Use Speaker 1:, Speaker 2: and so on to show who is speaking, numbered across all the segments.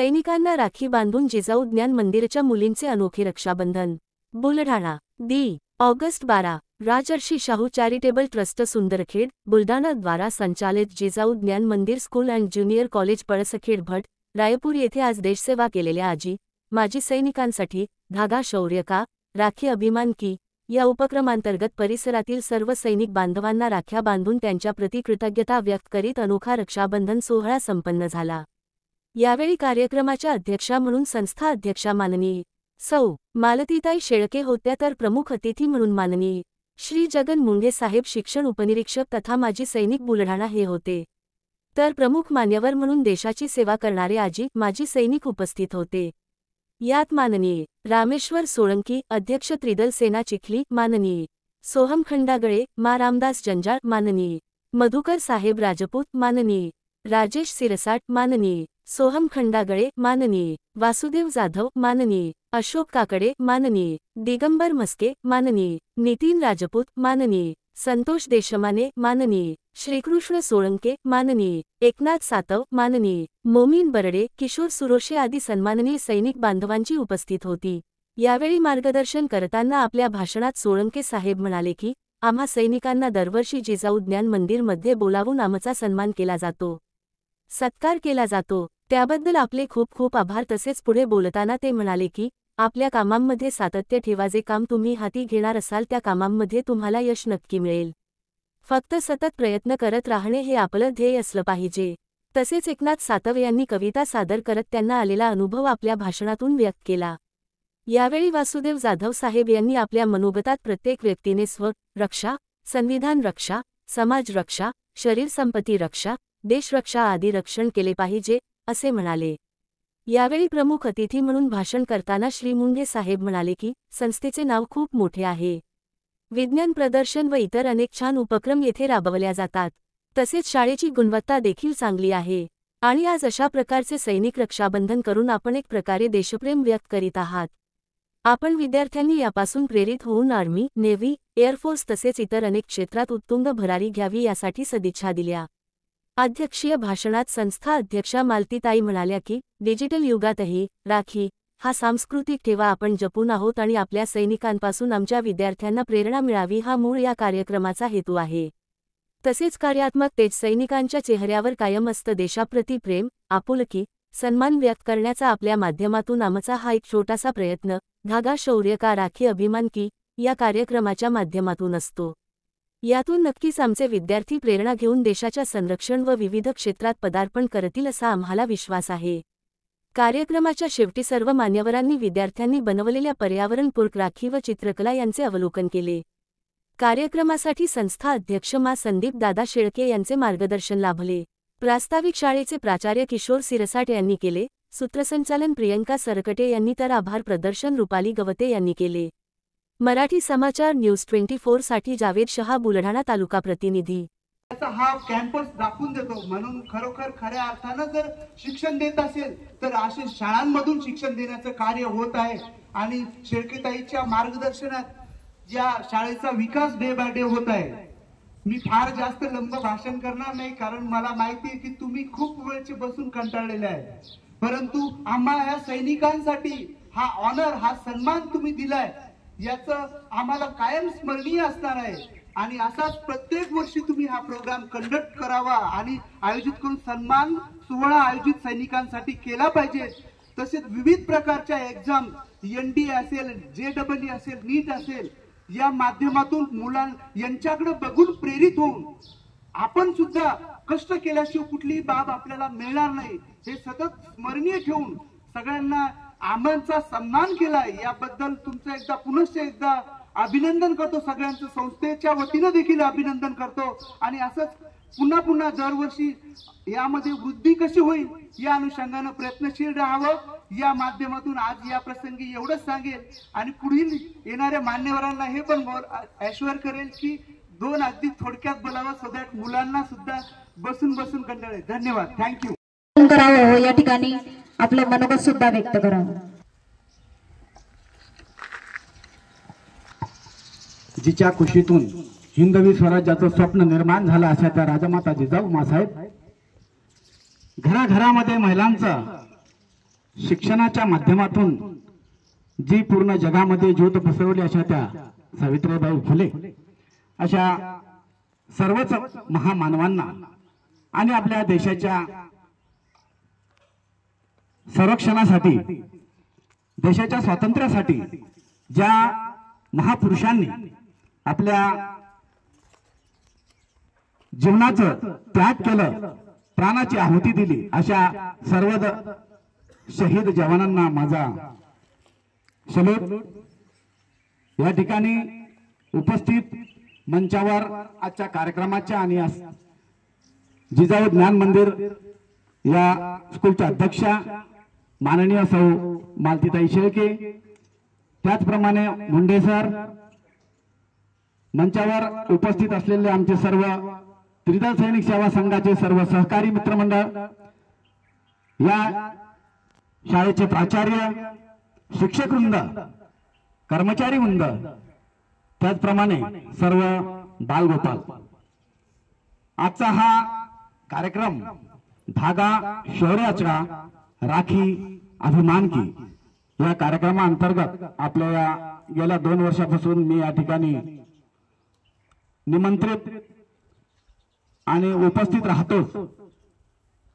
Speaker 1: सैनिकांना राखी बांधून जिजाऊ ज्ञान मंदिरच्या मुलींचे अनोखे Rakshabandhan. Buldhana August 12 Rajarshi Shahu charitable trust Sundarkhed Buldhana द्वारा संचालित Jijau Gyan Mandir school and junior college Palaskhed Bhat Raipur येथे आज देशसेवा केलेल्या आजी माजी सैनिकांसाठी धागा शौर्य का राखी अभिमान की या उपक्रमांतर्गत परिसरातील सर्व सैनिक बांधवांना राख्या बांधून त्यांच्या प्रति कृतज्ञता व्यक्त करीत अनोखा रक्षाबंधन सोहळा संपन्न झाला। यावेळी कार्यक्रमाच्या अध्यक्षा म्हणून संस्था अध्यक्षा माननीय सौ मालतीताई शेळके होत्या, तर प्रमुख अतिथी म्हणून माननीय श्री जगन मुंडे साहेब शिक्षण उपनिरीक्षक तथा माजी सैनिक बुलढाणा हे होते, तर प्रमुख मान्यवर म्हणून देशाची सेवा करणारे आजी माजी सैनिक उपस्थित होते। यात माननीय रामेश्वर सोळंकी अध्यक्ष त्रिदल सेना चिखली, माननीय सोहम खंडागळे, मा रामदास जंजाळ, माननीय मधुकर साहेब राजपूत, माननीय राजेश सिरसाट, माननीय सोहम खंडागळे, माननीय वासुदेव जाधव, माननीय अशोक काकडे, माननीय दिगंबर मस्के, माननीय नितीन राजपूत, माननीय संतोष देशमाने, माननीय श्रीकृष्ण सोळंके, माननीय एकनाथ सातव, माननीय मोमीन बरडे, किशोर सुरोशे आदी सन्माननीय सैनिक बांधवांची उपस्थित होती। यावेळी मार्गदर्शन करताना आपल्या भाषणात सोळंके साहेब म्हणाले की आम्हा सैनिकांना दरवर्षी जिजाऊ ज्ञान मंदिरमध्ये बोलावून आमचा सन्मान केला जातो, सत्कार केला जातो, त्याबद्दल आपले खूप खूप आभार। तसेच पुढे बोलताना ते म्हणाले की आपल्या कामांमध्ये सातत्य ठेवा, जे काम तुम्ही हाती घेणार असाल त्या कामांमध्ये तुम्हाला यश नक्की मिळेल, फक्त सतत प्रयत्न करत राहणे हे आपलं ध्येय असलं पाहिजे। तसेच एकनाथ सातव यांनी कविता सादर करत त्यांना आलेला अनुभव आपल्या भाषणातून व्यक्त केला। यावेळी वासुदेव जाधव साहेब यांनी आपल्या मनोगतात प्रत्येक व्यक्तीने स्व रक्षा, संविधान रक्षा, समाज रक्षा, शरीर संपत्ती रक्षा, देश रक्षा आदी रक्षण केले पाहिजे असे म्हणाले। यावेळी प्रमुख अतिथी म्हणून भाषण करताना श्री मुंडे साहेब म्हणाले की संस्थेचे नाव खूप मोठे आहे, विज्ञान प्रदर्शन व इतर अनेक छान उपक्रम येथे राबवल्या जातात, तसेच शाळेची गुणवत्ता देखील चांगली आहे आणि आज अशा प्रकारचे सैनिक रक्षाबंधन करून आपण एक प्रकारे देशप्रेम व्यक्त करीत आहात। आपण विद्यार्थ्यांनी यापासून प्रेरित होऊन आर्मी, नेव्ही, एअरफोर्स तसेच इतर अनेक क्षेत्रात उत्तुंग भरारी घ्यावी यासाठी सदिच्छा दिल्या। अध्यक्षीय भाषणात संस्था अध्यक्षा मालतीताई म्हणाल्या की डिजिटल युगातही राखी हा सांस्कृतिक ठेवा आपण जपून आहोत आणि आपल्या सैनिकांपासून आमच्या विद्यार्थ्यांना प्रेरणा मिळावी हा मूळ या कार्यक्रमाचा हेतू आहे। तसेच कार्यात्मक तेज सैनिकांच्या चेहऱ्यावर कायम असतं, देशाप्रती प्रेम, आपुलकी, सन्मान व्यक्त करण्याचा आपल्या माध्यमातून आमचा हा एक छोटासा प्रयत्न धागा शौर्य का राखी अभिमान की या कार्यक्रमाच्या माध्यमातून असतो। यातून नक्कीच आमचे विद्यार्थी प्रेरणा घेऊन देशाच्या संरक्षण व विविध क्षेत्रात पदार्पण करतील असा आम्हाला विश्वास आहे। कार्यक्रमाच्या शेवटी सर्व मान्यवरांनी विद्यार्थ्यांनी बनवलेल्या पर्यावरणपूरक राखी व चित्रकला यांचे अवलोकन केले। कार्यक्रमासाठी संस्था अध्यक्ष मा संदीप दादा शेळके यांचे मार्गदर्शन लाभले। प्रास्ताविक शाळेचे प्राचार्य किशोर सिरसाट यांनी केले। सूत्रसंचालन प्रियंका सरकटे यांनी तर आभार प्रदर्शन रुपाली गवते यांनी केले। मराठी समाचार न्यूज 24 साठी जावेद शहा, बुलढाणा तालुका प्रतिनिधी।
Speaker 2: हा कॅम्पस दाखवून देतो, म्हणून खरोखर खऱ्या अर्थाने जर शिक्षण देत असेल तर असे शाळांमधून शिक्षण देण्याचं कार्य होत आहे आणि शेळकेताईच्या मार्गदर्शनात या शाळेचा विकास डे बाय डे होत आहे। मी फार जास्त लंब भाषण करणार नाही, कारण मला माहिती आहे की तुम्ही खूप वेळचे बसून कंटाळलेले आहे, परंतु आम्हा या सैनिकांसाठी हा ऑनर, हा सन्मान तुम्ही दिलाय याचं आम्हाला कायम स्मरणीय असणार आहे आणि असाच प्रत्येक वर्षी तुम्ही हा प्रोग्राम कंडक्ट करावा आणि आयोजित करून सन्मान सोहळा आयोजित सैनिकांसाठी केला पाहिजे। तसेच विविध प्रकारच्या एक्झाम NDA असेल, JEE असेल, नीट असेल, या माध्यमातून यांच्याकडे बघून प्रेरित होऊन आपण सुद्धा कष्ट केल्याशिवाय कुठलीही बाब आपल्याला मिळणार नाही हे सतत स्मरणीय ठेवून सगळ्यांना आमचा सन्मान केलाय याबद्दल तुमचं एकदा पुनश्च एकदा अभिनंदन करतो। सगळ्यांचं संस्थेच्या वतीने देखील अभिनंदन करतो आणि असंच पुन्हा पुन्हा दरवर्षी यामध्ये वृद्धी कशी होईल या अनुषंगाने प्रयत्नशील राहावं। या माध्यमातून आज या प्रसंगी एवढंच सांगेल आणि पुढील येणाऱ्या मान्यवरांना हे पण ऐश्वर करेल की दोन अगदी थोडक्यात बोलावं, सो दॅट मुलांना सुद्धा बसून कंटाळे। धन्यवाद, थँक्यू।
Speaker 3: करावं या ठिकाणी आपलं मनोगत सुद्धा व्यक्त करावं।
Speaker 4: जिच्या कुशीतून हिंदवी स्वराज्याचं स्वप्न निर्माण झालं अशा त्या राजमाता जिजाऊ मासाहेब घराघरामध्ये महिलांचा शिक्षणाच्या माध्यमातून जी पूर्ण जगामध्ये ज्योत पसरवली अशा त्या सावित्रीबाई फुले अशा सर्वच महामानवांना आणि आपल्या देशाच्या संरक्षणासाठी देशाच्या स्वातंत्र्यासाठी ज्या महापुरुषांनी आपल्या जीवनाचं त्याग केलं, प्राणाची आहुती दिली, अशा सर्व शहीद जवानांना माझा सल्यूट। या ठिकाणी उपस्थित मंचावर आजच्या कार्यक्रमाच्या आणि जिजाऊ ज्ञान मंदिर या स्कूलच्या अध्यक्षा माननीय सौ मालतीताई शेळके, त्याचप्रमाणे मुंडे सर, मंचावर उपस्थित असलेले आमचे सर्व त्रिदल सैनिक सेवा संघाचे सर्व सहकारी मित्रमंडळ, या शाळेचे प्राचार्य, शिक्षक वृंद, कर्मचारी वृंद, त्याचप्रमाणे सर्व बालगोपाल, आजचा हा कार्यक्रम धागा शौर्याचा राखी अभिमान की या कार्यक्रमाअंतर्गत आपल्या गेल्या 2 वर्षापासून मी या ठिकाणी निमंत्रित आणि उपस्थित राहतो,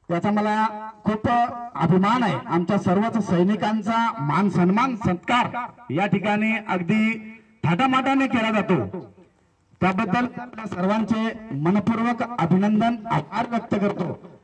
Speaker 4: त्याचा मला खूप अभिमान आहे। आमच्या सर्वच सैनिकांचा मान सन्मान सत्कार या ठिकाणी अगदी थाटामाटाने केला जातो, त्याबद्दल आपल्या सर्वांचे मनपूर्वक अभिनंदन, आभार व्यक्त करतो।